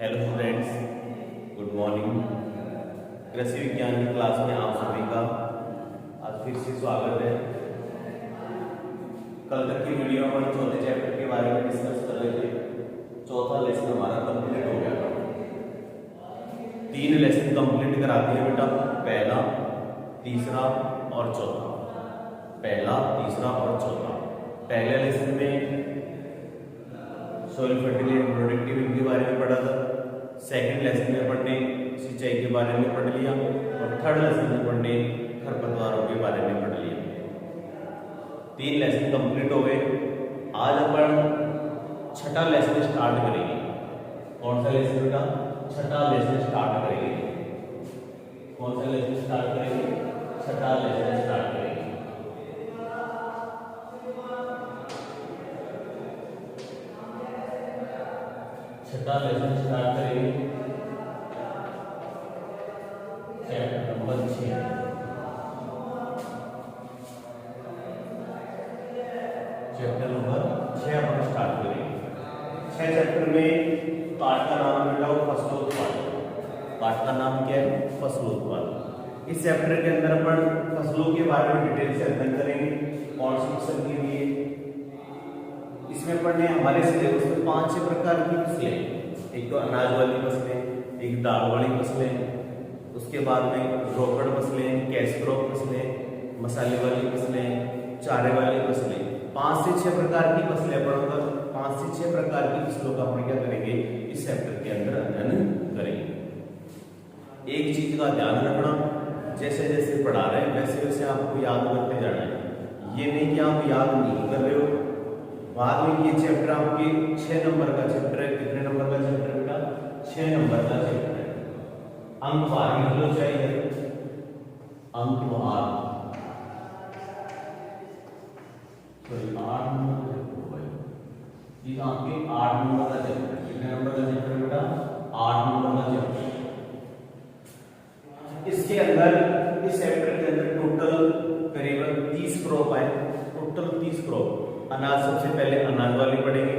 Hello students, good morning. कृषि विज्ञान की क्लास में आप सभी का आज फिर से स्वागत है। कल तक की वीडियो में हम चौथे चैप्टर के बारे में डिस्कस कर रहे थे। चौथा लेसन हमारा कंप्लीट हो गया था। 3 लेसन कंप्लीट कराते हैं बेटा, पहला, तीसरा और चौथा। पहला, तीसरा और चौथा। पहले लेसन में सॉइल फर्टिलिटी एंड प्रोडक्टिविटी के बारे में पढ़ा था। सेकंड लेसन में पढ़ने सिंचाई के बारे में पढ़ लिया और थर्ड लेसन में पढ़ने खरपतवारों के बारे में पढ़ लिया। 3 लेसन कंप्लीट हो गए। आज अपन छठा लेसन स्टार्ट करेंगे। कौन सा लेसन बेटा? छठा लेसन स्टार्ट करेंगे। कौन सा लेसन स्टार्ट करेंगे? छठा लेसन स्टार्ट करेंगे। छठा लेसन स्टार्ट करेंगे चैप्टर नंबर 6। चैप्टर नंबर 6 अपन स्टार्ट करेंगे। 6 चैप्टर में पाठ का नाम बेटा फसलोत्पादन। पाठ का नाम क्या है? फसलोत्पादन। इस चैप्टर के अंदर अपन फसलों के बारे में डिटेल से अध्ययन करेंगे। कौन सी फसल के लिए इसमें पढ़ने हमारे सिलेबस में 5-6 प्रकार की फसलें। एक तो अनाज वाली फसलें, एक दाल वाली फसलें, उसके बाद में रोकड़ फसलें, कैश क्रॉप फसलें, मसाले वाली फसलें, चारे वाली फसलें। 5 से 6 प्रकार की फसलें पढ़ूंगा। 5 से 6 प्रकार की फसलों का अपन क्या करेंगे? इस चैप्टर के अंदर अध्ययन करेंगे। एक चीज का ध्यान रखना, जैसे जैसे पढ़ा रहे हैं वैसे वैसे आपको याद करते जाना है। ये नहीं कि आप याद नहीं कर रहे हो। बाद में ये चैप्टर आपके 6 नंबर का चैप्टर है। कितने नंबर का चैप्टर बेटा? 6 नंबर का चैप्टर है। अंकवार लिख लो चाहिए, अंकवार। सॉरी 8 नंबर, ये आपके 8 नंबर का चैप्टर है। कितने नंबर का चैप्टर बेटा? 8 नंबर का चैप्टर। इसके अंदर, इस चैप्टर के अंदर टोटल करीबन 30 क्रॉप है। Total 30 crop. अनाज सबसे पहले अनाज वाली पढ़ेंगे,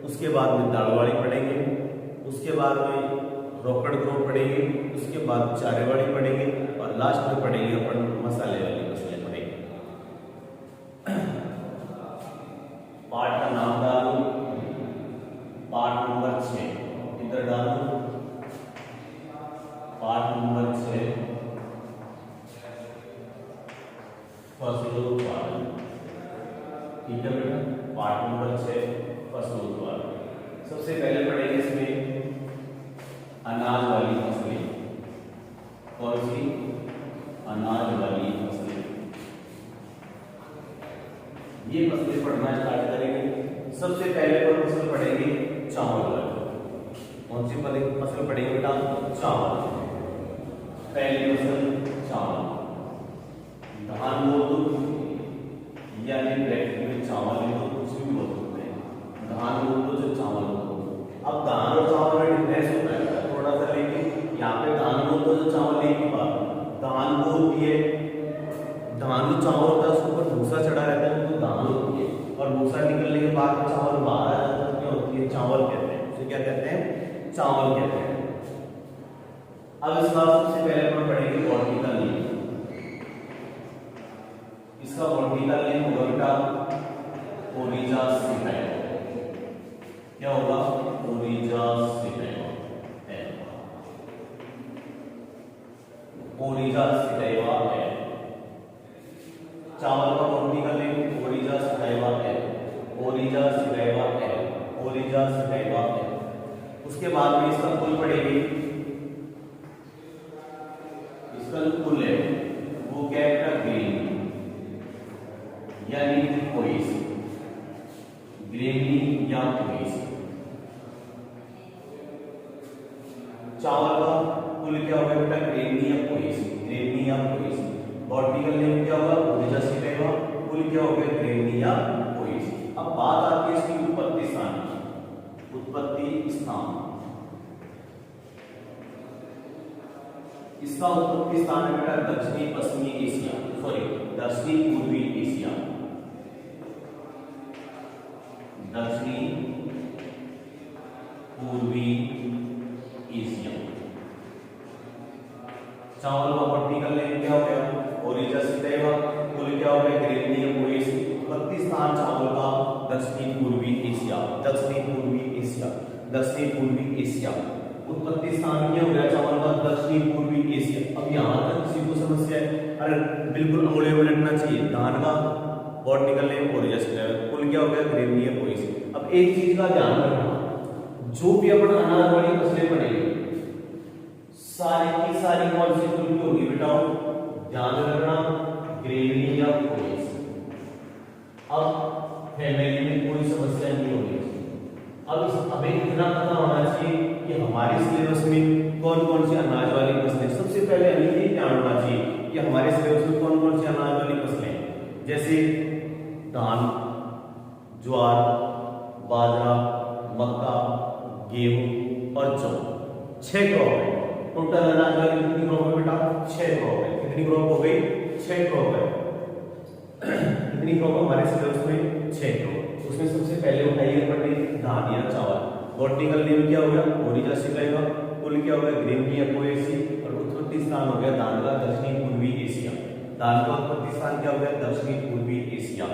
उसके बाद में दाल वाली पढ़ेंगे, उसके बाद में रोकड़ क्रॉप पढ़ेंगे, उसके बाद चारे वाली पढ़ेंगे और लास्ट में पढ़ेंगे अपन मसाले वाली फसलें पढ़ेंगे। पाठ का नाम डालो, पाठ नंबर 6 इधर डालो। पाठ नंबर 6 फसलोत्पादन। ठीक है बेटा, पाठ नंबर 6 फसलोत्पादन। सबसे पहले पढ़ेंगे इसमें अनाज वाली फसलें। कौन सी? अनाज वाली फसलें। ये फसलें पढ़ना स्टार्ट करेंगे। सबसे पहले पर फसल पढ़ेंगे चावल वाली। कौन सी फसल पढ़ेंगे बेटा? चावल। पहली फसल चावल। धान बोल दो यानी ब्रैकेट में चावल है तो कुछ भी बोल सकते हैं। धान बोल दो जो चावल हो। अब धान और चावल में डिफरेंस होता है थोड़ा सा, लेकिन यहाँ पे धान बोल दो जो चावल एक ही बात। धान को होती है, धान जो चावल होता है उसके ऊपर भूसा चढ़ा रहता है तो धान होती है, और भूसा निकलने के बाद चावल बाहर आ जाता है, क्या होती है? चावल कहते हैं। उसे क्या कहते हैं? चावल कहते हैं। अब इसका सबसे पहले हम पढ़ेंगे बॉटनिकल नेम। इसका बॉटनिकल नेम होगा बेटा ओरिजा सिटाइवा। क्या होगा? ओरिजा सिटाइवा। ओरिजा सिटाइवा है। चावल का बॉटनिकल नेम ओरिजा सिटाइवा है। ओरिजा सिटाइवा है। ओरिजा सिटाइवा है। उसके बाद में इसका कुल पढ़ेंगे। इसका जो कुल है वो क्या है? ग्रीन यानी पोइस। ग्रेनी या पोइस। चावल का कुल क्या होगा बेटा? ग्रेनी या पोइस। ग्रेनी या पोइस। बॉटनिकल नेम क्या होगा? ओरिजा सिटाइवा। कुल क्या होगा? ग्रेनी या पोइस। अब बात आती है इसकी उत्पत्ति स्थान की। उत्पत्ति स्थान, इसका उत्पत्ति स्थान है बेटा दक्षिणी पश्चिमी एशिया, सॉरी दक्षिणी पूर्वी एशिया। दक्षिणी पूर्वी चावल का वर्टिकल लेवल क्या हो गया ओरिजिन से कुल क्या हो गया ग्रेनियम ओएसी। उत्पत्ति स्थान चावल का दक्षिणी पूर्वी एशिया, दक्षिणी पूर्वी एशिया, दक्षिणी पूर्वी एशिया। उत्पत्ति स्थान क्या हो गया चावल का दक्षिणी पूर्वी एशिया। अब यहाँ तक किसी को समस्या है? अरे बिल्कुल अंगुलियों में लगना चाहिए। धान का वर्टिकल लेवल ओरिजिन से कुल क्या हो गया ग्रेनियम ओएसी। अब एक चीज का ध्यान रखना, जो भी अपन अनाज वाली फसलें पड़ेगी सारी की सारी कौन सी कुल की होगी बेटा? ध्यान रखना ग्रेनियम ओएसी। अब फैमिली में कोई समस्या नहीं होगी। अब हमें इतना पता होना चाहिए कि हमारे सिलेबस में कौन कौन सी अनाज वाली फसलें। सबसे पहले हमें ये ध्यान रखना चाहिए कि हमारे सिलेबस में कौन कौन सी अनाज वाली फसलें, जैसे धान, ज्वार, बाजरा, मक्का, गेहूं और जौ। 6 क्रॉप है टोटल अनाज वाली। कितनी क्रॉप है बेटा? 6 क्रॉप है। कितनी क्रॉप हो गई? 6 क्रॉप है। कितनी क्रॉप हमारे सिलेबस में? 6 क्रॉप। उसमें सबसे पहले उठाइए अपन धान या चावल। वर्टिकल लेवल क्या हो गया ओरिजिन से रहेगा। कुल क्या हो गया ग्रेनियम ओएसी। और उत्पत्ति स्थान हो गया धान का दक्षिणी पूर्वी एशिया। धान का उत्पत्ति स्थान क्या हो गया दक्षिणी पूर्वी एशिया,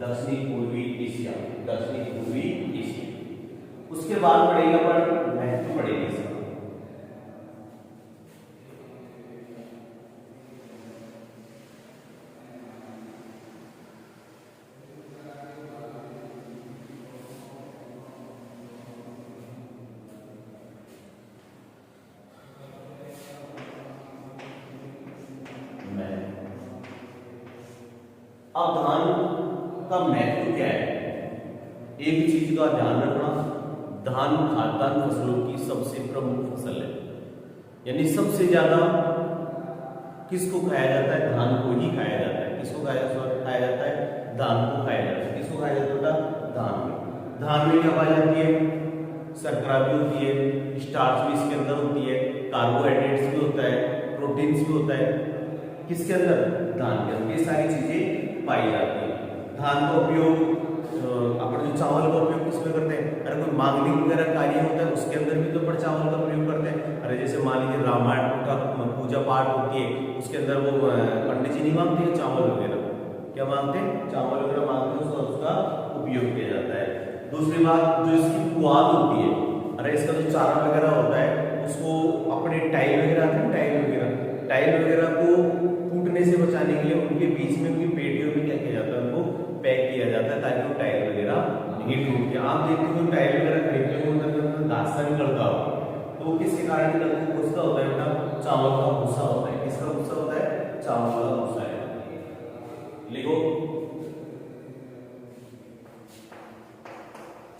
दक्षिणी पूर्वी एशिया, दक्षिणी पूर्वी एशिया। उसके बाद पढ़ेगा पर महत्व पढ़ेगी इसका। अब धान का महत्व क्या है? एक चीज का ध्यान रखना, धान खाद्यान्न फसलों की सबसे प्रमुख फसल है। यानी सबसे ज्यादा किसको खाया जाता है? धान को ही खाया जाता है। किसको खाया जाता है? धान को खाया जाता है। किसको खाया जाता है? धान में। धान में क्या पाई जाती है? शर्करा भी होती है, स्टार्च भी इसके अंदर होती है, कार्बोहाइड्रेट्स भी होता है, प्रोटीन्स भी होता है। किसके अंदर? धान के अंदर। ये सारी चीजें पाई जाती है। धान का उपयोग अपन जो चावल का उपयोग किसमें करते हैं? अरे कोई मांगलिक वगैरह कार्य होता है उसके अंदर भी तो अपन चावल का प्रयोग करते हैं। अरे जैसे मान लीजिए रामायण का पूजा पाठ होती है उसके अंदर वो पंडित जी नहीं मांगते हैं चावल वगैरह। क्या मांगते हैं? चावल वगैरह मांगते हैं, उसका उपयोग किया जाता है। दूसरी बात जो इसकी पुआल होती है, अरे इसका जो चारा वगैरह होता है उसको अपने टाइल वगैरह आते हैं, टाइल वगैरह को टूटने से बचाने के लिए उनके बीच में उनकी पेटियों में क्या किया जाता है? उनको पैक किया जाता है ताकि वो टाइल वगैरह नहीं टूट के। आप देखते हो टाइल वगैरह खरीदते हो उनका घास सा निकलता हो तो किसके कारण निकलता है? उसका होता है बेटा चावल का भूसा होता है। किसका भूसा होता है? चावल का भूसा है। लिखो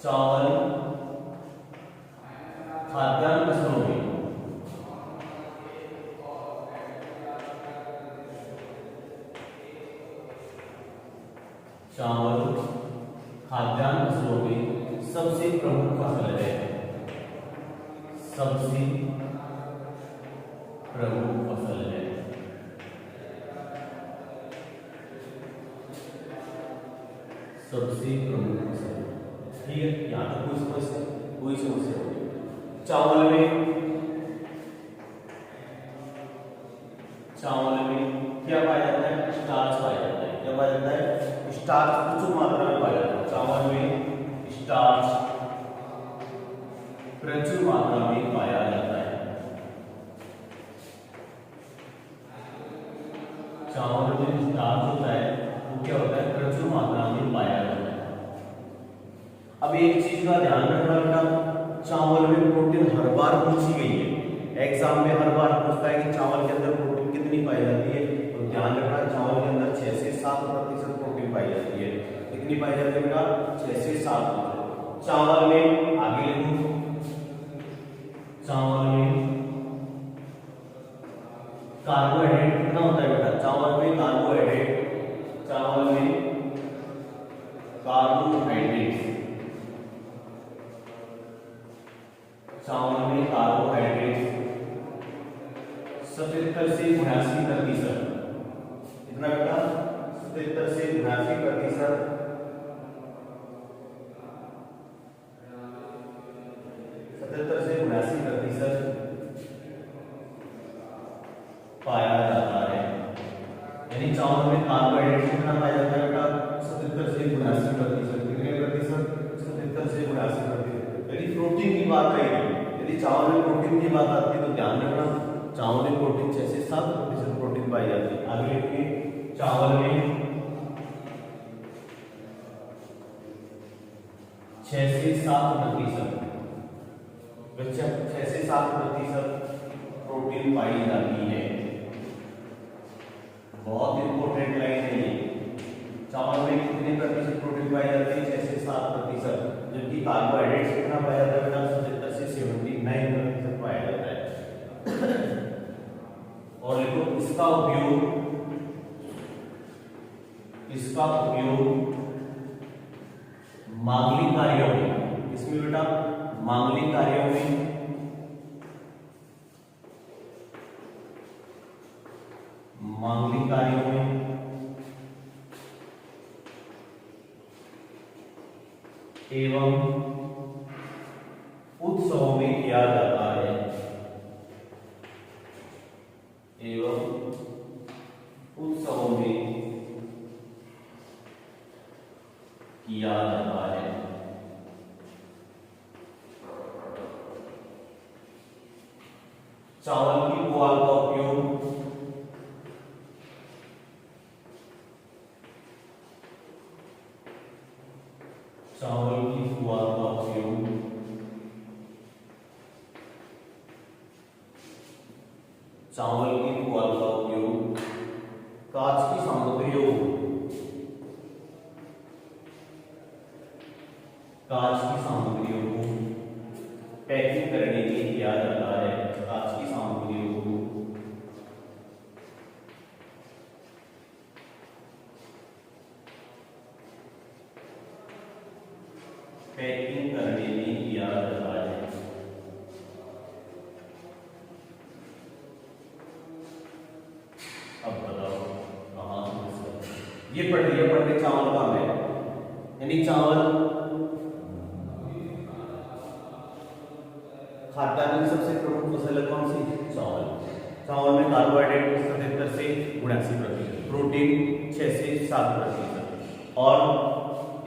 चावल खाद्यान्न फसलों में चावल खाद्यान्न फसलों में सबसे प्रमुख फसल है। सबसे प्रमुख फसल है। सबसे प्रमुख फसल। ठीक है, यहां तक कोई समस्या नहीं। चावल में क्या पाया जाता है? स्टार्च पाया जाता है। क्या पाया जाता है? स्टार्च प्रचुर मात्रा में पाया जाता है। चावल में स्टार्च प्रचुर मात्रा में पाया जाता है। चावल में स्टार्च होता है वो क्या होता है? प्रचुर मात्रा में पाया जाता है। अब एक चीज का ध्यान रखना बेटा, चावल में प्रोटीन हर बार पूछी गई है। एग्जाम में हर बार पूछता है कि चावल के अंदर प्रोटीन कितनी पाई जाती है। तो ध्यान रखना चावल के अंदर 6 से 7% प्रोटीन पाई जाती है। कितनी पाई जाती है बेटा? 6 से 7%। चावल में आगे लिखो, चावल में कार्बोहाइड्रेट कितना होता है बेटा? चावल में कार्बोहाइड्रेट चावल में कार्बोहाइड्रेट 77 से 82%। कितना बेटा? 77 से 82% पाया चावल में कार्बोहाइड्रेट कितना पाया जाता है बेटा 77 से 79%। कितने प्रतिशत? 77 से 79%। यदि प्रोटीन की बात करें, यदि चावल में प्रोटीन की बात आती है तो ध्यान रखना चावल में प्रोटीन 6 से 7% प्रोटीन पाई जाती है। आगे लिखिए चावल में 6 से 7%, 6 से 7% प्रोटीन पाई जाती है। बहुत इंपॉर्टेंट लाइन है ये। चावल में कितने प्रतिशत प्रोटीन पाई जाती है? 6 से 7%। जबकि कार्बोहाइड्रेट कितना पाया जाता है? 77 से 79% पाया जाता है। और देखो इसका उपयोग मांगलिक कार्यों में, इसमें बेटा मांगलिक कार्यों में, मांगलिक कार्यों में एवं उत्सवों में किया जाता है, एवं उत्सवों में किया जाता है। चावल की पुआल का उपयोग चावल की पुआल का उपयोग चावल की पुआल का उपयोग कांच की सामग्रियों को पैकिंग करने के लिए किया जाता है। कांच की सामग्रियों को पैकिंग करने में किया जाता है। अब बताओ कहाँ ये पढ़ के चावल का है, यानी चावल खाद्यान्न की सबसे प्रमुख फसल कौन सी? चावल। चावल में कार्बोहाइड्रेट 77 से 79%, प्रोटीन 6 से 7% और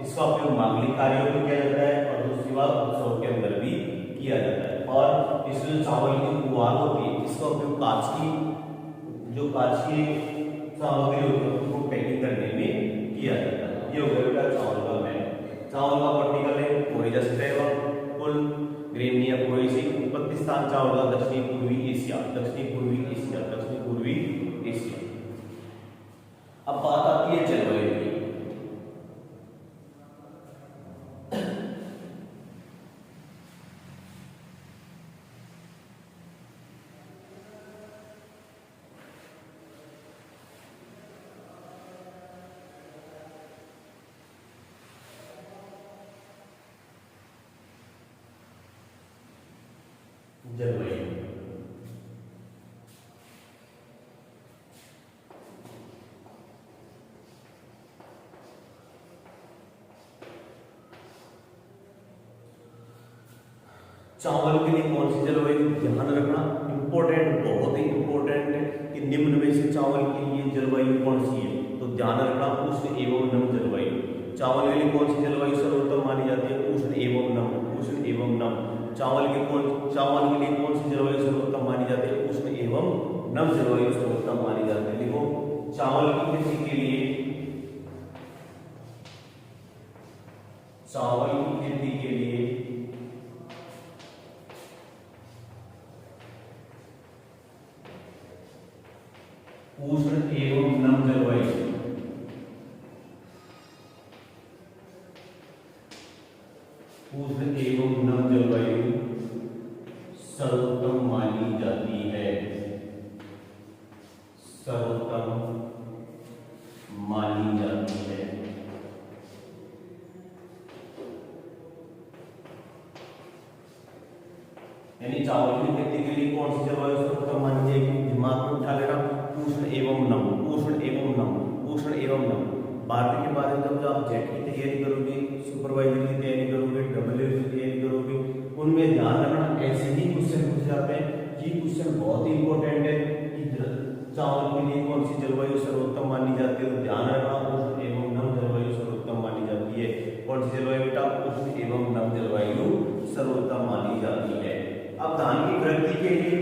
इसका उपयोग मांगलिक कार्यों में किया जाता है और दूसरी बात उत्सव के अंदर भी किया जाता है। और इसमें जो चावल की पुआल होती है इसका उपयोग कांच की सामग्री होती है उसको पैकिंग करने में किया जाता है। ये हो गया चावल का मैप। चावल का पर्टिकल है कुल ग्रेमिया पोएसी। उत्पत्ति स्थान चावल का दक्षिणी पूर्वी एशिया। अब बात आती है जलवायु की। जलवायु चावल के लिए कौन सी जलवायु? ध्यान रखना इंपॉर्टेंट, बहुत ही इंपॉर्टेंट है कि निम्न में से चावल के लिए जलवायु कौन सी है, तो ध्यान रखना उष्ण एवं नम जलवायु। चावल के लिए कौन सी जलवायु सर्वोत्तम मानी जाती है? उष्ण एवं नम। चावल के लिए कौन सी जलवायु सर्वोत्तम मानी जाती है? उष्ण एवं नम जलवायु सर्वोत्तम मानी जाती है। देखो चावल की खेती के लिए उष्ण एवं नम जलवायु सर्वोत्तम मानी जाती है। यानी चावल की खेती के लिए कौन सी जलवायु सर्वोत्तम मानी जाएगी? दिमाग में उठा लेना उष्ण एवं नम। भारत के बारे में जब आप जेट की तैयारी करोगे, सुपरवाइजर की तैयारी करोगे, डब्ल्यू की तैयारी करोगे, उनमें ध्यान रखना ऐसे ही क्वेश्चन पूछ जाते हैं। ये क्वेश्चन बहुत ही इंपॉर्टेंट है कि चावल के लिए कौन सी जलवायु सर्वोत्तम मानी जाती है? तो ध्यान रखना, उष्ण एवं नम जलवायु सर्वोत्तम मानी जाती है। कौन सी जलवायु बेटा? उष्ण एवं नम जलवायु सर्वोत्तम मानी जाती है। अब धान की वृद्धि के लिए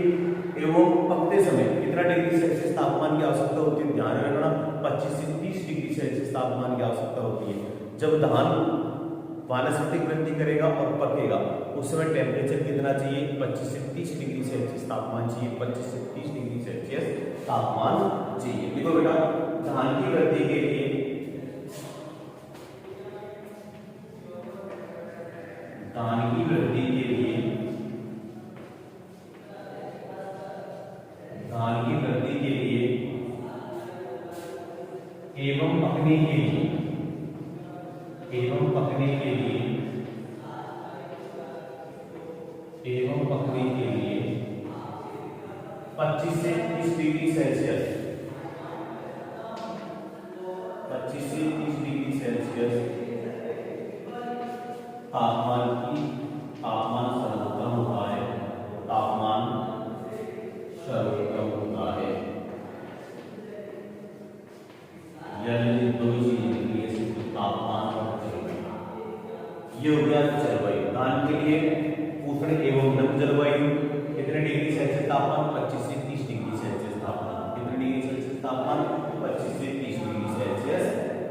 एवं पकते समय कितना डिग्री सेल्सियस तापमान की आवश्यकता होती है? ध्यान रखना, 25 से 30 डिग्री सेल्सियस तापमान की आवश्यकता होती है। जब धान वानस्पतिक वृद्धि करेगा और पकेगा उस समय टेम्परेचर कितना चाहिए? 25 से 30 डिग्री सेल्सियस तापमान चाहिए। 25 से 30 डिग्री सेल्सियस तापमान चाहिए। देखो बेटा, धान की वृद्धि के लिए धान की वृद्धि के लिए धान की वृद्धि के लिए एवं पकने के लिए 25 से 30 डिग्री सेल्सियस 25 से 30 डिग्री सेल्सियस तापमान सर्वोत्तम होता है। तापमान सर्वोत्तम होता है। यानी दो चीजें, तापमान और जलवायु। ये हो गया जलवायु। धान के लिए उष्ण एवं नम जलवायु कितने डिग्री सेल्सियस तापमान? 25 से 30 डिग्री सेल्सियस तापमान। कितने डिग्री सेल्सियस तापमान? 25 से 30 डिग्री सेल्सियस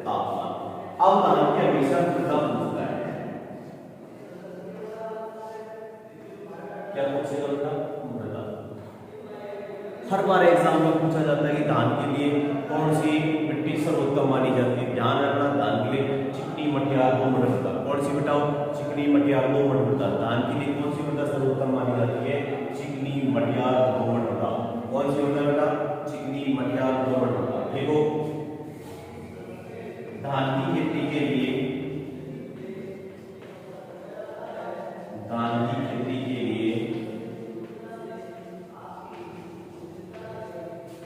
तापमान। अब धान के हमेशा मृदा पूछता है, क्या पूछेगा बेटा? मृदा। हर बार एग्जाम में पूछा जाता है कि धान के लिए कौन सी मिट्टी सर्वोत्तम मानी जाती है? ध्यान रखना, धान के लिए चिकनी, मटियार, दोमट मृदा। कौन सी बताओ? चिकनी, मटियार, दोमट मृदा। धान के लिए कौन सी मृदा सर्वोत्तम मानी जाती है? चिकनी, मटियार, दोमट मृदा। कौन सी मृदा बेटा? चिकनी, मटियार, दोमट मृदा। देखो, धान की खेती के लिए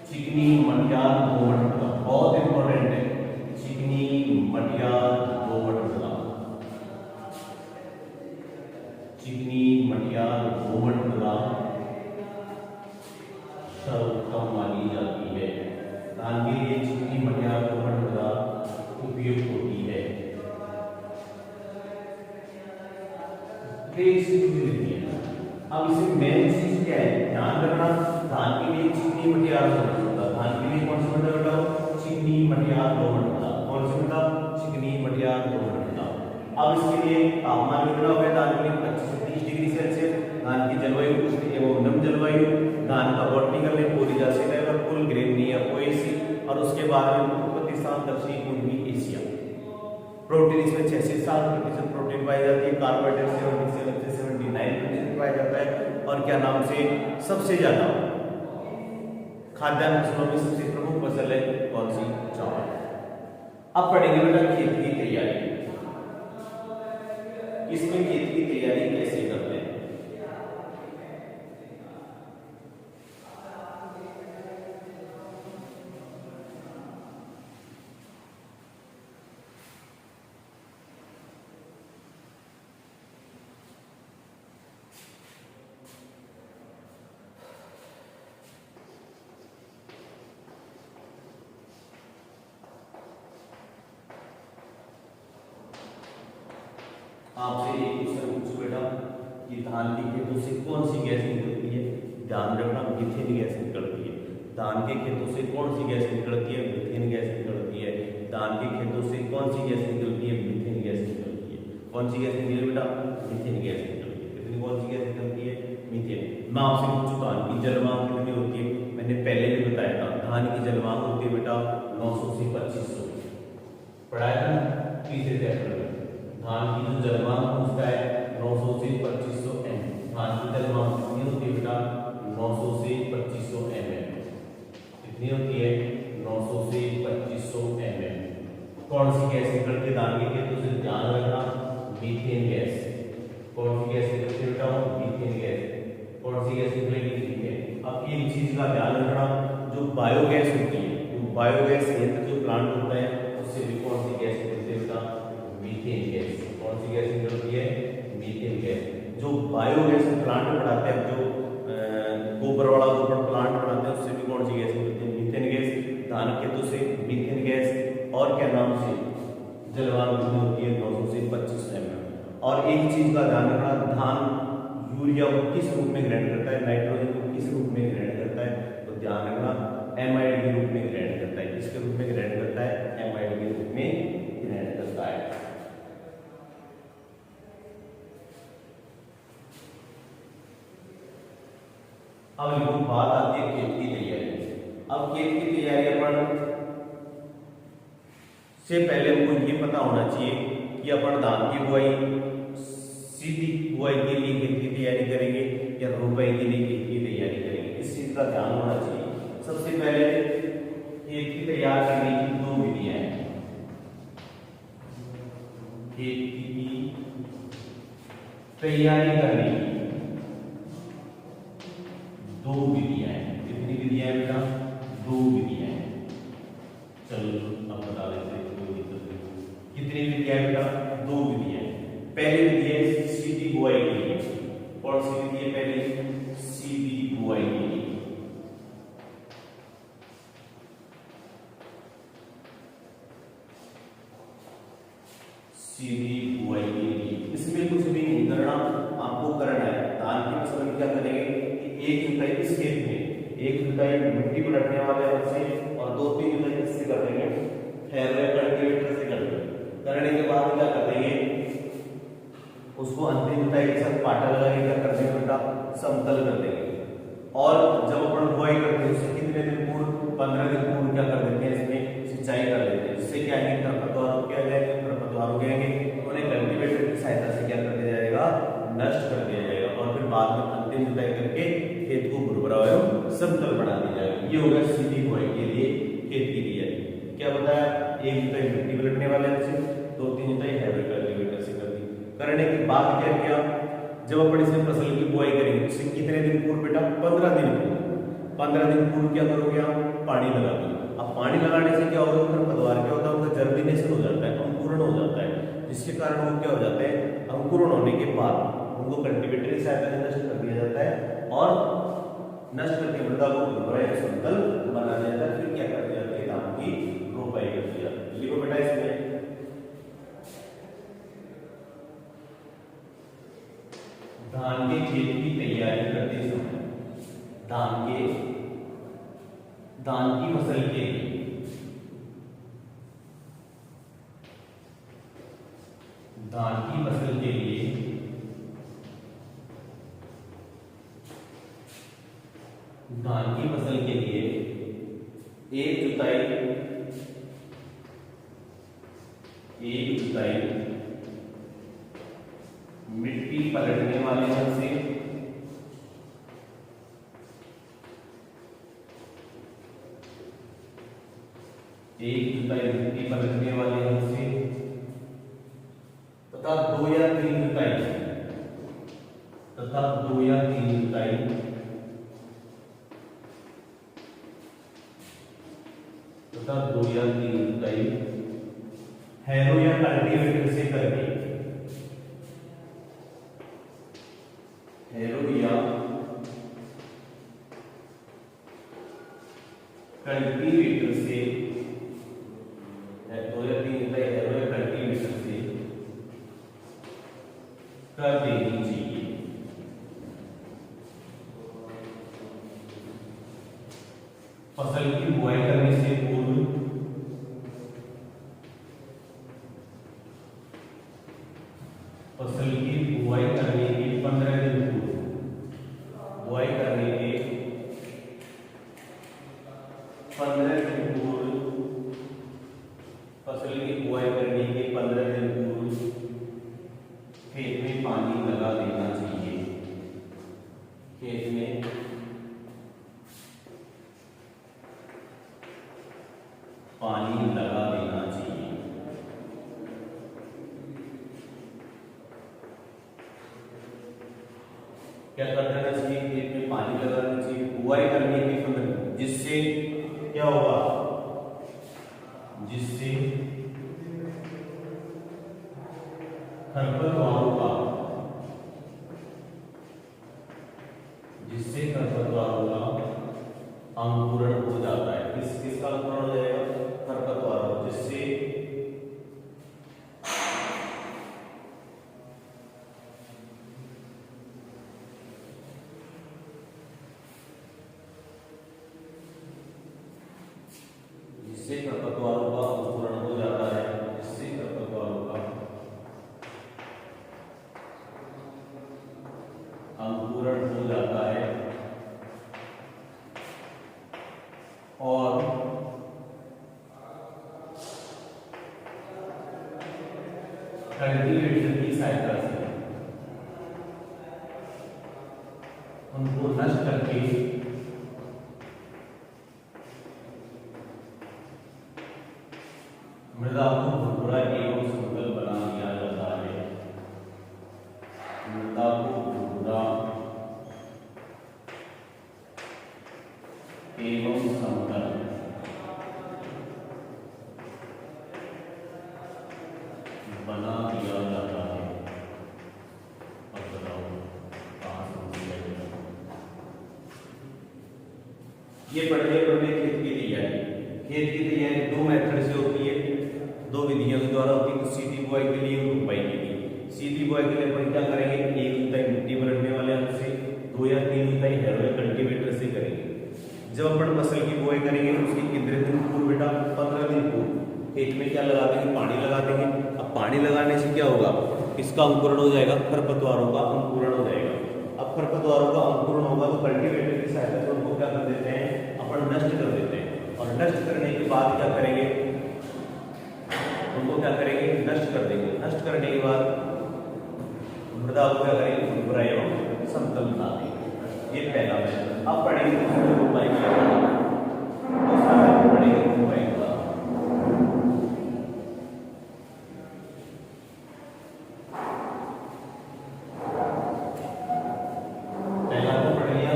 चिकनी, मटियार, दोमट मृदा बहुत इंपॉर्टेंट है। चिकनी, मटियार, दोमट मृदा। चिकनी, मटियार, दोमट मृदा सर्वोत्तम मानी जाती है। धान के लिए चिकनी, मटियार, दोमट मृदा उपयुक्त होती है। अब इसे मेन चीज क्या है? ध्यान रखना, धान के लिए चिकनी, मटियार, दोमट मृदा। धान के लिए कौन सी मृदा बताओ? चिकनी, मटियार, दोमट मृदा। कौन सी मृदा? चिकनी, मटियार, दोमट मृदा। अब इसके लिए तापमान कितना हो गया? धान के लिए 25 से 30 डिग्री सेल्सियस। धान की जलवायु उष्ण एवं नम जलवायु। धान का बॉटनिकल नेम ओरिजासी रहेगा, फुल ग्रेन नियर ओएसी। और उसके बाद में उत्पत्ति स्थान दक्षिण पूर्वी एशिया। प्रोटीन इसमें 6 से 7% प्रोटीन पाई जाती है। कार्बोहाइड्रेट 77 से 79% पाया जाता है। और क्या नाम से सबसे ज्यादा खाद्यान्न फसलों में सबसे प्रमुख फसल है कौन सी? चावल। अब पढ़ेंगे बेटा खेत की तैयारी। इसमें खेत की तैयारी कैसे करते हैं? आपसे एक क्वेश्चन पूछो बेटा कि धान के खेतों से कौन सी गैस निकलती है? ध्यान रखना, मीथेन गैस निकलती है। धान के खेतों से कौन सी गैस निकलती है? मीथेन गैस निकलती है। धान के खेतों से कौन सी गैस निकलती है? मीथेन गैस निकलती है। कौन सी गैस निकलती है बेटा? मीथेन गैस निकलती है। कितनी कौन सी गैस निकलती है? मीथेन। मैं आपसे पूछूं धान की जलमांग कितनी होती है? मैंने पहले भी बताया था, धान की जलमांग होती है बेटा 900 से 2500। पढ़ाया था तीसरे चैप्टर में। धान की जो जलमांग पूछता है 900 से 2500 एम। धान की जलमांग कितनी होती है बेटा? 900 से 2500 एम। कितनी होती है? 900 से 2500 एम। कौन सी गैस निकलती है धान के खेतों से? ध्यान रखना, मीथेन गैस। कौन सी गैस निकलती है बेटा? Methane gas. कौन सी गैस निकलेगी? मीथेन। अब एक चीज का ध्यान रखना, जो बायोगैस होती है, जो बायोगैस संयंत्र जो प्लांट होता है उससे भी कौन सी गैस निकलती है बेटा? Methane gas. कौन सी गैस निकलती है? Methane gas. जो बायोगैस प्लांट बनाते हैं, जो गोबर वाला गोबर प्लांट बनाते हैं, उससे भी कौन सी गैस निकलती है? जलवायु कितनी होती है 900 से 25 mm। और एक चीज का ध्यान रखना, धान यूरिया को किस रूप में ग्रहण करता है, नाइट्रोजन को किस रूप में ग्रहण करता है, तो ध्यान रखना एमाइड के रूप में ग्रहण करता है। किसके रूप में ग्रहण करता है, एमाइड के रूप में ग्रहण करता है। अब देखो बात आती है खेत की तैयारी। अब खेत की तैयारी अपन से पहले हमको ये पता होना चाहिए कि अपन धान की बुआई सीधी बुआई के लिए खेत की तैयारी करेंगे या रोपाई के लिए खेत की तैयारी करेंगे, इस चीज का ध्यान होना चाहिए। सबसे पहले खेत की तैयार करने की दो विधियां हैं। खेत की तैयारी करने की दो विधियां हैं। कितनी विधियां हैं बेटा, दो विधियां हैं। चलो अब बता देते हैं, कोई दिक्कत नहीं। कितनी विधियां हैं बेटा, दो विधियां हैं। पहली विधि है सीधी बुआई के लिए। कौन सी विधि है पहली, सीधी बुआई के लिए। सीधी बुआई के लिए इसमें कुछ भी नहीं करना, आपको करना है धान की फसल में क्या करेंगे कि एक जुताई इस खेत में, एक जुताई मिट्टी को रखने वाले से और दो तीन जुताई किससे कर देंगे, हैरोए कल्टीवेटर से कर देंगे। करने के बाद क्या कर देंगे, उसको अंतिम जुताई के साथ पाटा लगा के क्या कर देंगे बेटा, समतल कर देंगे। और जब अपन बुआई करते हैं उससे कितने दिन पूर्व, 15 दिन पूर्व क्या कर देते हैं, इसमें सिंचाई कर देते हैं। जिससे क्या है, खरपतवार क्या जाएंगे, खरपतवार हो जाएंगे, उन्हें कल्टीवेटर की सहायता से क्या कर दिया जाएगा, नष्ट कर दिया जाएगा। और फिर बाद में अंतिम जुताई करके खेत को भुरभुरा एवं समतल बना दिया जाएगा। ये होगा सीधी बुआई के लिए खेत की तैयारी। क्या बताया, एक जुताई मिट्टी पलटने वाले से, दो तीन जुताई हैवी कल्टीवेटर से कर दी। करने के बाद क्या किया, जब अपन इसमें फसल की बुआई करेंगे उससे कितने दिन पूर्व बेटा, 15 दिन पूर्व। 15 दिन पूर्व क्या करोगे आप, पानी लगा दो। अब पानी लगाने से क्या होगा, खरपतवार क्या होता है, उनका जर्मिनेशन हो जाता है, अंकुरण हो जाता है, जिसके कारण वो क्या हो जाता है, अंकुरण होने के बाद उनको कल्टीवेटर की सहायता से नष्ट कर दिया जाता है और नष्ट करके मृदा को भुरभुरा या समतल बना दिया जाता है। फिर क्या कर दिया जाता है, धान की रोपाई कर दिया। लिखो बेटा इसमें धान के खेत की तैयारी करते समय धान की फसल के लिए धान की फसल के लिए एक जुताई मिट्टी पलटने वाले से मिट्टी पलटने वाले से तथा दो या तीन जुताई हैरो या कल्टीवेटर से करके, हैरो या कल्टीवेटर से, दो या तीन जुताई हैरो या कल्टीवेटर से कर देनी चाहिए। फसल की बुआई करने से पूर्व फसल की बुआई करने के 15 दिन पूर्व, बुआई करने के 15 दिन पूर्व, फसल की बुआई करने के 15 दिन पूर्व खेत में पानी लगा देना चाहिए। खेत में पानी लगा देना चाहिए। क्या कर देना चाहिए, खेत में पानी लगा देना चाहिए बुआई करने के 15 दिन। जिससे क्या होगा, जिससे खरपतवारों का अंकुरण हो जाता है। किसका अंकुरण हो जाएगा, खरपतवारों, जिससे कल्टीवेटर की सहायता से उनको नष्ट करके मृदा को भुरभुरा एवं समतल बना दिया जाता है। मृदा को भुरभुरा एवं समतल बना दिया जाता है। अब बताओ कहाँ समझेगा? ये पढ़ने खेत की तैयारी। खेत की तैयारी दो मेथड से होती है, दो विधियों के द्वारा होती है। तो सीधी बुआई के लिए और रोपाई के लिए। सीधी बुआई के लिए अपन क्या करेंगे? एक जुताई मिट्टी में रखने वाले अंक से, 2 या 3 जुताई हैरो या कल्टीवेटर से करेंगे। जब अपन फसल की बुआई करेंगे तो उसके कितने दिन पूर्व बेटा? 15 दिन पूर्व खेत में क्या लगा देंगे? पानी लगा देंगे। अब पानी लगाने से क्या होगा? इसका अंकुरण हो जाएगा, खरपतवारों का अंकुरण हो जाएगा। अब खरपतवारों का अंकुरण होगा तो कल्टीवेटर की सहायता से उनको क्या कर देते हैं? अपन नष्ट कर देते हैं। और नष्ट करने के बाद क्या करेंगे? उनको क्या करेंगे? नष्ट कर देंगे। नष्ट करने के बाद मृदा को क्या करेंगे? भुरभुरा एवं समतल बना देंगे। ये पहला मेथड। अब पढ़ेंगे दूसरे रोपाई का। दूसरा मेथड पढ़ेंगे रोपाई का। पहला तो पढ़ लिया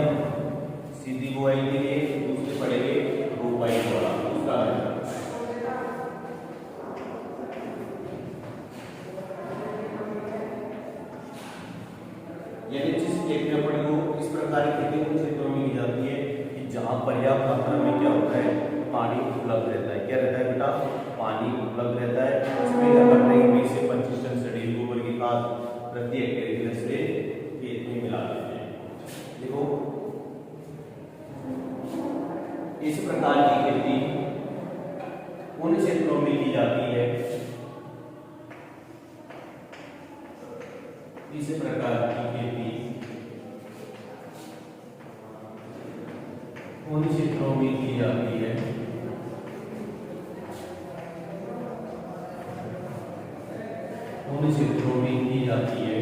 सीधी बुआई के लिए, दूसरे पढ़ेंगे रोपाई वाला। दूसरा यानी जिस खेत में अपन को इस प्रकार की खेती उन क्षेत्रों में की जाती है कि जहां पर्याप्त मात्रा में क्या होता है? पानी उपलब्ध रहता है। क्या रहता है बेटा? पानी उपलब्ध रहता है। इसमें क्या करते हैं? 20 से 25 टन सड़े गोबर की खाद प्रति हेक्टेयर की दर से खेत में मिला देते हैं। देखो इस प्रकार की खेती उन क्षेत्रों में की जाती है, इस प्रकार की खेती उन क्षेत्रों में की जाती है उन क्षेत्रों में की जाती है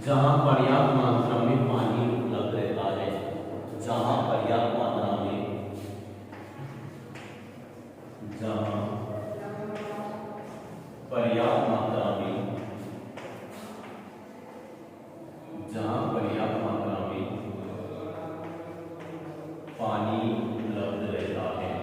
जहां पर्याप्त मात्रा में पानी उपलब्ध रहता है। जहां पर्याप्त मात्रा में पानी उपलब्ध रहता है।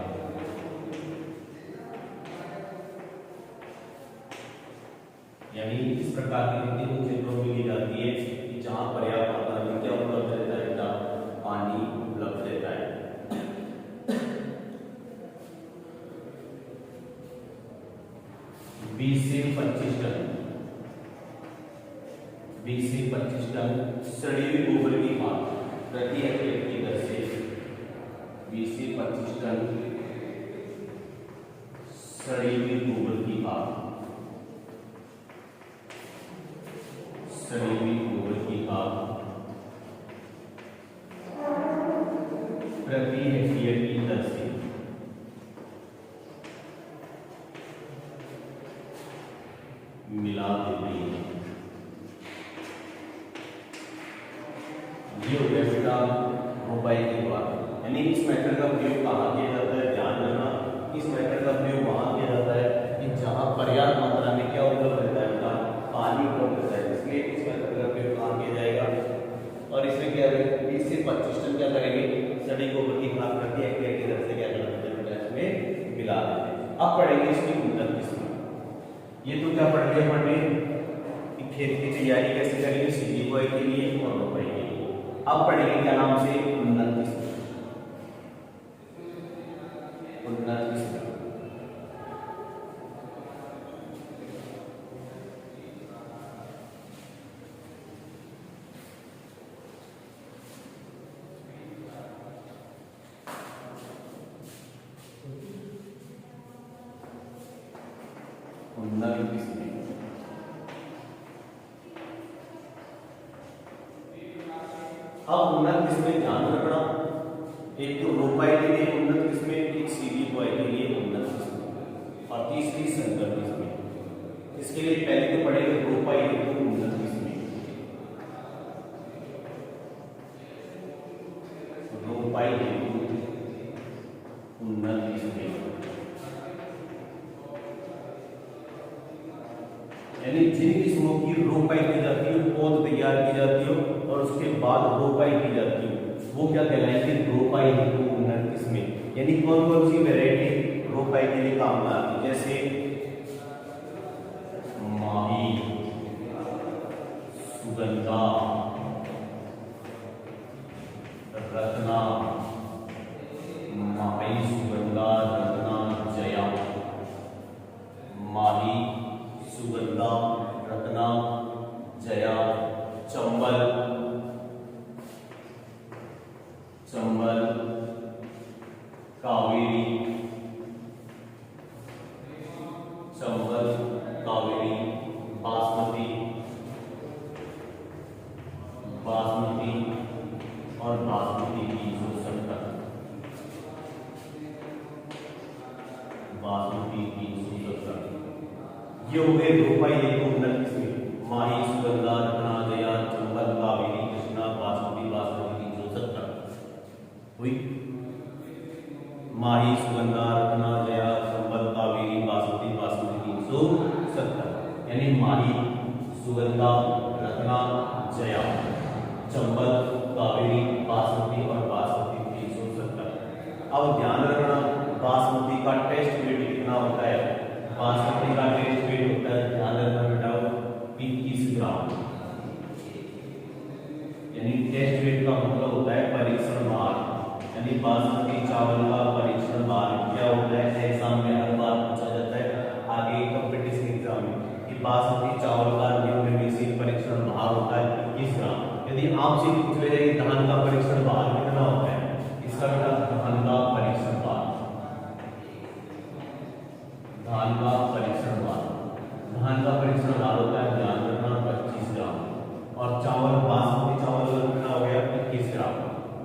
यानी इस प्रकार की खेती उन क्षेत्रों में की जाती है कि जहां पर्याप्त मात्रा में क्या उपलब्ध रहता है बेटा? पानी उपलब्ध रहता है। 20 से 25 टन सड़ी हुई गोबर की खाद प्रति हेक्टेयर की दर से 20 से 25 टन सड़ी हुई गोबर की खाद प्रति हेक्टेयर की दर से मिला देते हैं। ये हो गया बेटा रोपाई के बाद। यानी इस मेथड का प्रयोग कहाँ किया जाता है? ध्यान रखना, इस मेथड का प्रयोग वहां किया जाता है कि जहां पर्याप्त मात्रा में क्या उपलब्ध रहता है बेटा? पानी उपलब्ध रहता है। इसलिए इस मेथड का प्रयोग कहाँ किया जाएगा? और इसमें क्या है? 20 से 25 टन क्या करेंगे? सड़ी गोबर की खाद प्रति हेक्टेयर की दर से क्या करते हैं? इसमें मिला देते हैं। अब पढ़ेंगे इसकी उन्नत किस्म। ये तो क्या पढ़ लिया अपन ने कि खेत की तैयारी कैसे करेंगे? सीधी बुआई के लिए और रोपाई के लिए। अब पढ़ेंगे क्या नाम से? उन्नत किस्म। उन्नत किस्म उन्नत किस्में। अब उन्नत किस्में ध्यान रखना, एक तो रोपाई के लिए उन्नत किस्में, एक सीधी बुआई के लिए उन्नत किस्में, और तीसरी संकर किस्में। इसके लिए पहले तो पढ़ेंगे रूपाई हेतु उन्नत किस्में। रूपाई हेतु उन्नत किस्में यानी जिन किस्मों की रोपाई की जाती है, पौध तैयार की जाती है और उसके बाद रोपाई की जाती है, वो क्या कहलाएंगे? रोपाई हेतु उन्नत किस्में। यानी कौन कौन सी वैरायटी रोपाई के लिए काम में आती है? जैसे माही, सुगंधा, रत्ना, माही, सुगंधा, रत्ना, जया। माही, सुगंधा, रत्ना, जया, चंबल, चंबल, कावेरी, चंबल, कावेरी, बासमती, बासमती और बासमती 370, बासमती 370। ये हो गए रोपाई हेतु उन्नत किस्में। माही, सुगंधा, रत्ना, जया, चंबल, कावेरी, कृष्णा, बासमती, बासमती 370 हुई। माही, सुगंधा, रत्ना, जया, चंबल, कावेरी, बासमती, बासमती 370। यानी माही, सुगंधा, रत्ना, जया, चंबल, कावेरी, बासमती और बासमती 370। अब ध्यान रखना, बासमती का टेस्ट वेट कितना होता है? बासमती का टेस्ट वेट होता है, ध्यान रखना बेटा, 21 ग्राम। यानी टेस्ट वेट का मतलब होता है परीक्षण भार। यानी बासमती चावल का परीक्षण भार क्या होता है? एग्जाम में हर बार पूछा जाता है, आगे कंपटीशन एग्जाम में, कि बासमती चावल का न्यूट्रिशन परीक्षण भार होता है 21 ग्राम। यदि आपसे पूछ ले जाए धान का परीक्षण भार कितना होता है, इसका बेटा धान का परीक्षण भार, धान का परीक्षण भार, धान का परीक्षण भार होता है, ध्यान रखना, 25 ग्राम। और चावल, बासमती चावल कितना हो गया? 21 ग्राम।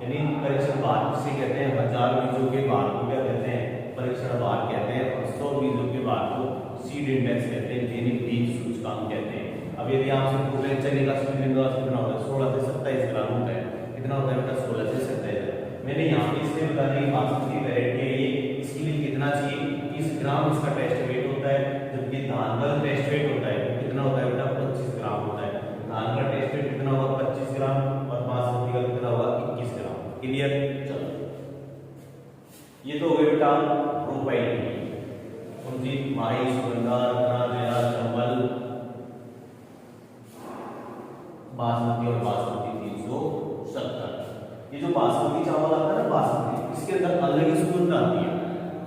यानी परीक्षण भार किसे कहते हैं? 1000 बीजों के भार को क्या कहते हैं? परीक्षण भार कहते हैं। और 100 बीजों के भार को सीड इंडेक्स कहते हैं, यानी बीज सूचकांक कहते हैं। अब यदि आपसे पूछे चने का सीड इंडेक्स कितना होता है? 16 से 27 ग्राम होता है। कितना होता है बेटा? 16 से 27। मैंने यहाँ पे इसलिए बता दी बासमती वैरायटी है ये, इसके लिए कितना चाहिए? 21 ग्राम इसका टेस्ट वेट होता है। जबकि धान का टेस्ट वेट होता है वो कितना होता है बेटा? 25 ग्राम होता है। धान का टेस्ट वेट कितना होगा? 25 ग्राम। और बासमती का कितना होगा? 21 ग्राम। क्लियर? चलो, ये तो हो गए बेटा रोपाई की। उनकी माही, सुगंधा, रत्ना, जया, चंबल, बासमती और बासमती 370। ये जो बासमती चावल आता है ना, बासमती, इसके अंदर अलग ही सुगंध आती है।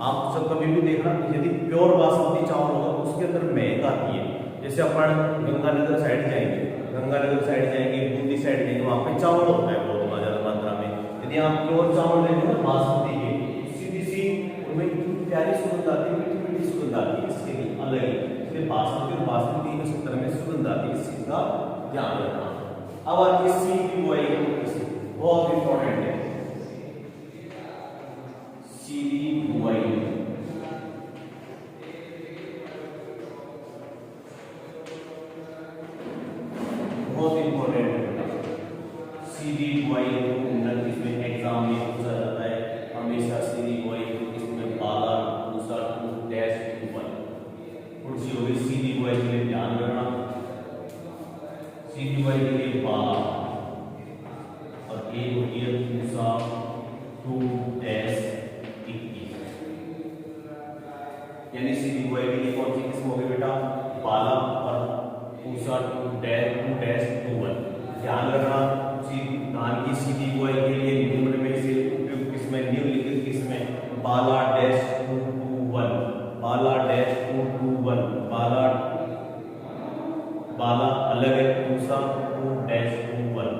आप सब कभी भी देखना, यदि प्योर बासमती चावल होगा तो उसके अंदर महक आती है। जैसे अपन गंगानगर साइड जाएंगे, गंगानगर साइड जाएंगे, बूंदी साइड जाएंगे, वहां पे चावल होता है बहुत ज्यादा मात्रा में। यदि आप प्योर चावल लेंगे ना बासमती के, सीधी सी उनमें इतनी प्यारी सुगंध आती है, मीठी मीठी सुगंध आती है, इसके लिए अलग ही। इसलिए बासमती और बासमती 370 में सुगंध आती है, इस चीज का ध्यान रखना। अब आगे सीड की बुआई बहुत इंपॉर्टेंट है। सीधी बुआई बहुत इंपॉर्टेंट है। सीधी बुआई उन्नत किस्में एग्जाम में पूछा जाता है हमेशा। सीधी बुआई किसमें? बाला, दूसरा, टू डैश, 1। कुर्सी होगी सीधी बुआई के लिए, ध्यान रखना। सीधी बुआई के लिए बाला और एक होती है दूसरा, 2 डैश 21। यानी सीधी बुआई के लिए कौन सी किस्म होगी बेटा? बाला और दूसरा 2 डैश 21। ध्यान रखना, धान की सीधी बुआई के लिए निम्न में से उपयुक्त किस्में, निम्नलिखित किस्में बाला डैश 221, बाला डैश 221, बाला अलग है, दूसरा 2 डैश 21।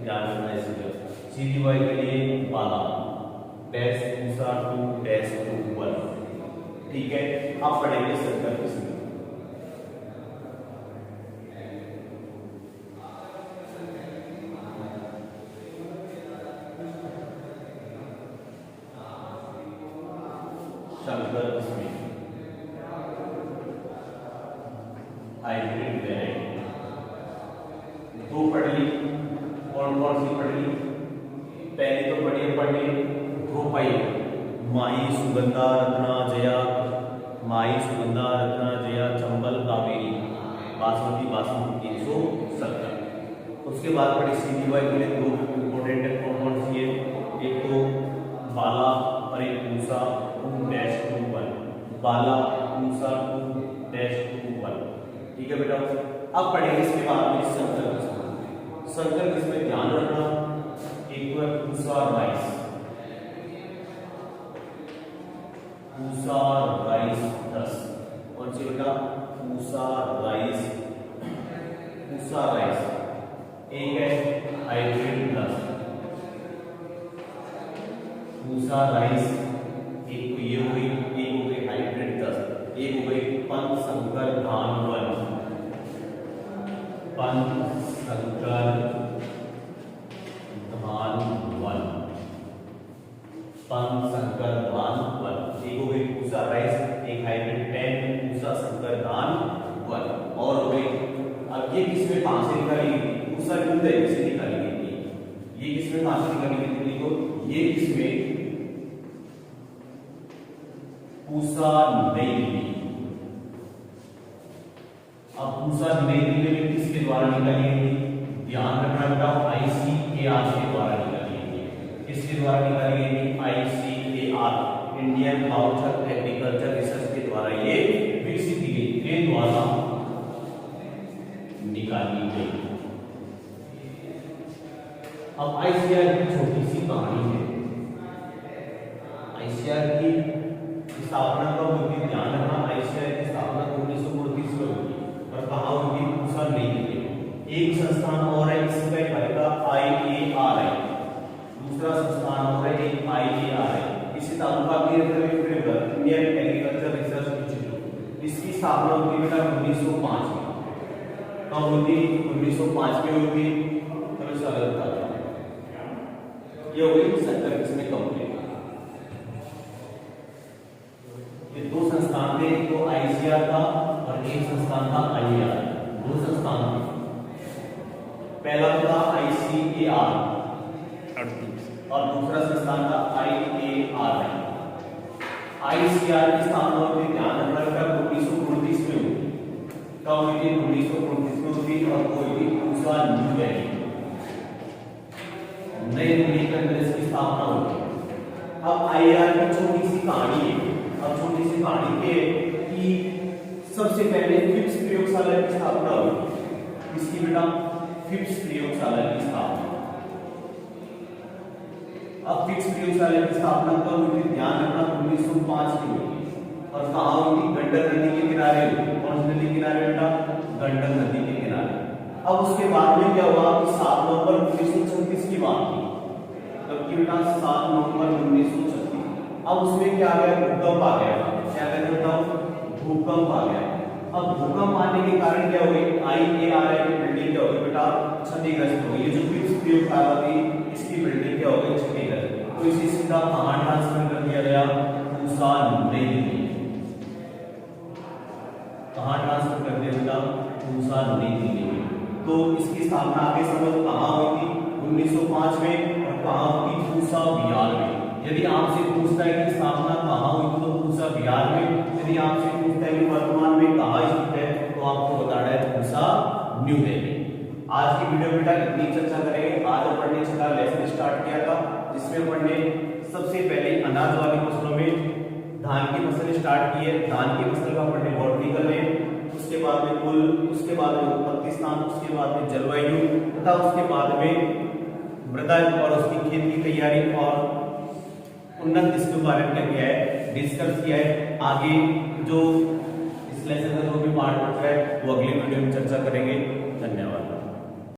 ध्यान रखना इसी तरह। सीधी बुआई के लिए बाला डैश, दूसरा 2 डैश 21। ठीक है, आप पढ़ेंगे संकर किस्में। संकर किस्में भाई माई सुगंधा रत्ना जया, माई सुगंधा रत्ना जया चंबल कावेरी बासमती बासमती 370। उसके बाद पढ़ी CDY के लिए दो इंपॉर्टेंट कौन सी है, एक तो बाला और एक पूसा 2-21, बाला पूसा 2-21। ठीक है बेटा। अब पढ़ेंगे इसके बाद में संकर किस्म। संकर किस्म में ध्यान रखना, एक तो है पूसा राइस, पूसा राइस 10। कौन सी बेटा? Pusa rice, Pusa rice. एक है हाइब्रिड प्लस, पूसा राइस, एक तो ये हो गई, एक हो गई हाइब्रिड 10, एक हो गई पंच संकर धान 1, पंच संकर धान 1, पंच संकर धान 1। एक हो गई पूसा राइस, एक हाइब्रिड 10 पूसा संकर धान 1 और हो गई। अब ये किसमें कहां से निकाली गई थी? पूसा दूध से निकाली गई थी। ये किसमें कहां से निकाली गई थी? देखो ये इसमें पूसा नई दिल्ली। अब पूसा नई दिल्ली में किसके द्वारा निकाली गई थी? ध्यान रखना बेटा ICAR के द्वारा निकाली गई थी। किसके द्वारा निकाली गई थी? ICAR, Indian council agriculture research के द्वारा ये विकसित की गई, के द्वारा निकाली गई। अब ICAR की छोटी सी कहानी है। ICAR की स्थापना कब हुई थी? ध्यान रखना, ICAR की स्थापना 1939 में हुई और कहाँ हुई थी? पूसा नई दिल्ली। एक संस्थान और है इसका कहेगा IARI, दूसरा संस्थान और है एक IARI। इसी तालुका की इंडियन एग्रीकल्चर रिसर्च इंस्टीट्यूट। इसकी स्थापना हुई थी बेटा 1905 में। कब हुई थी? 1905 में हुई थी। चलो स्वागत था, ये हो गई संकर किस्में कंप्लीट। ये दो संस्थान थे, एक तो ICAR था और एक संस्थान था IAR। दो संस्थान थे, पहला था ICAR और दूसरा संस्थान था IARI। ICAR की स्थापना हुई थी, ध्यान रखना, 1929 में हुई। कब हुई थी? 1929 में हुई और वो हुई थी पूसा न्यू दिल्ली, नई दिल्ली के अंदर इसकी स्थापना हुई। अब IAR की छोटी सी कहानी है। अब छोटी सी कहानी के कि सबसे पहले फिप्स प्रयोगशाला की स्थापना हुई। इसकी बेटा फिप्स प्रयोगशाला की स्थापना। अब फिप्स प्रयोगशाला की स्थापना कब हुई थी? ध्यान रखना 1905 की हुई और कहाँ हुई थी? गंडक नदी के किनारे हुई। कौन सी नदी के किनारे बेटा? गंडक नदी के किनारे। अब उसके बाद में क्या हुआ कि 7 नवंबर 1936 की बात थी, तब की बेटा 7 नवंबर 1936। अब उसमें क्या आ गया? भूकंप आ गया। क्या कहते हैं? भूकंप आ गया। अब भूकंप आने के कारण क्या हो गई? IARI की बिल्डिंग क्या हो गई बेटा? क्षतिग्रस्त हो गई। ये जो फिफ्थ प्रयोगशाला थी इसकी बिल्डिंग क्या हो गई? क्षतिग्रस्त। तो इसे सीधा कहां ट्रांसफर कर दिया गया? पूसा नई दिल्ली। कहां ट्रांसफर कर दिया बेटा? पूसा नई दिल्ली में। तो इसकी स्थापना आगे समझ कहां हुई थी? 1905 में। और कहां हुई? पूसा बिहार में। यदि आपसे पूछता है कि स्थापना कहां हुई तो पूसा बिहार में। यदि आपसे पूछता है कि वर्तमान में कहां स्थित है तो आपको बताना है पूसा न्यू दिल्ली। आज की वीडियो बेटा इतनी चर्चा करेंगे। आज अपन ने छठा लेसन स्टार्ट किया था, जिसमें अपन ने सबसे पहले अनाज वाली फसलों में धान की फसल स्टार्ट की है। धान की फसल का अपन ने बॉटनिकल में, उसके बाद में कुल, उसके बाद में उत्पत्ति स्थान, उसके बाद में जलवायु तथा उसके बाद में मृदा और उसकी खेत की तैयारी और उन्नत इसके बारे में क्या है? डिस्कस किया है। आगे जो इस लेसन का जो भी पार्ट बचा है वो अगली वीडियो में चर्चा करेंगे।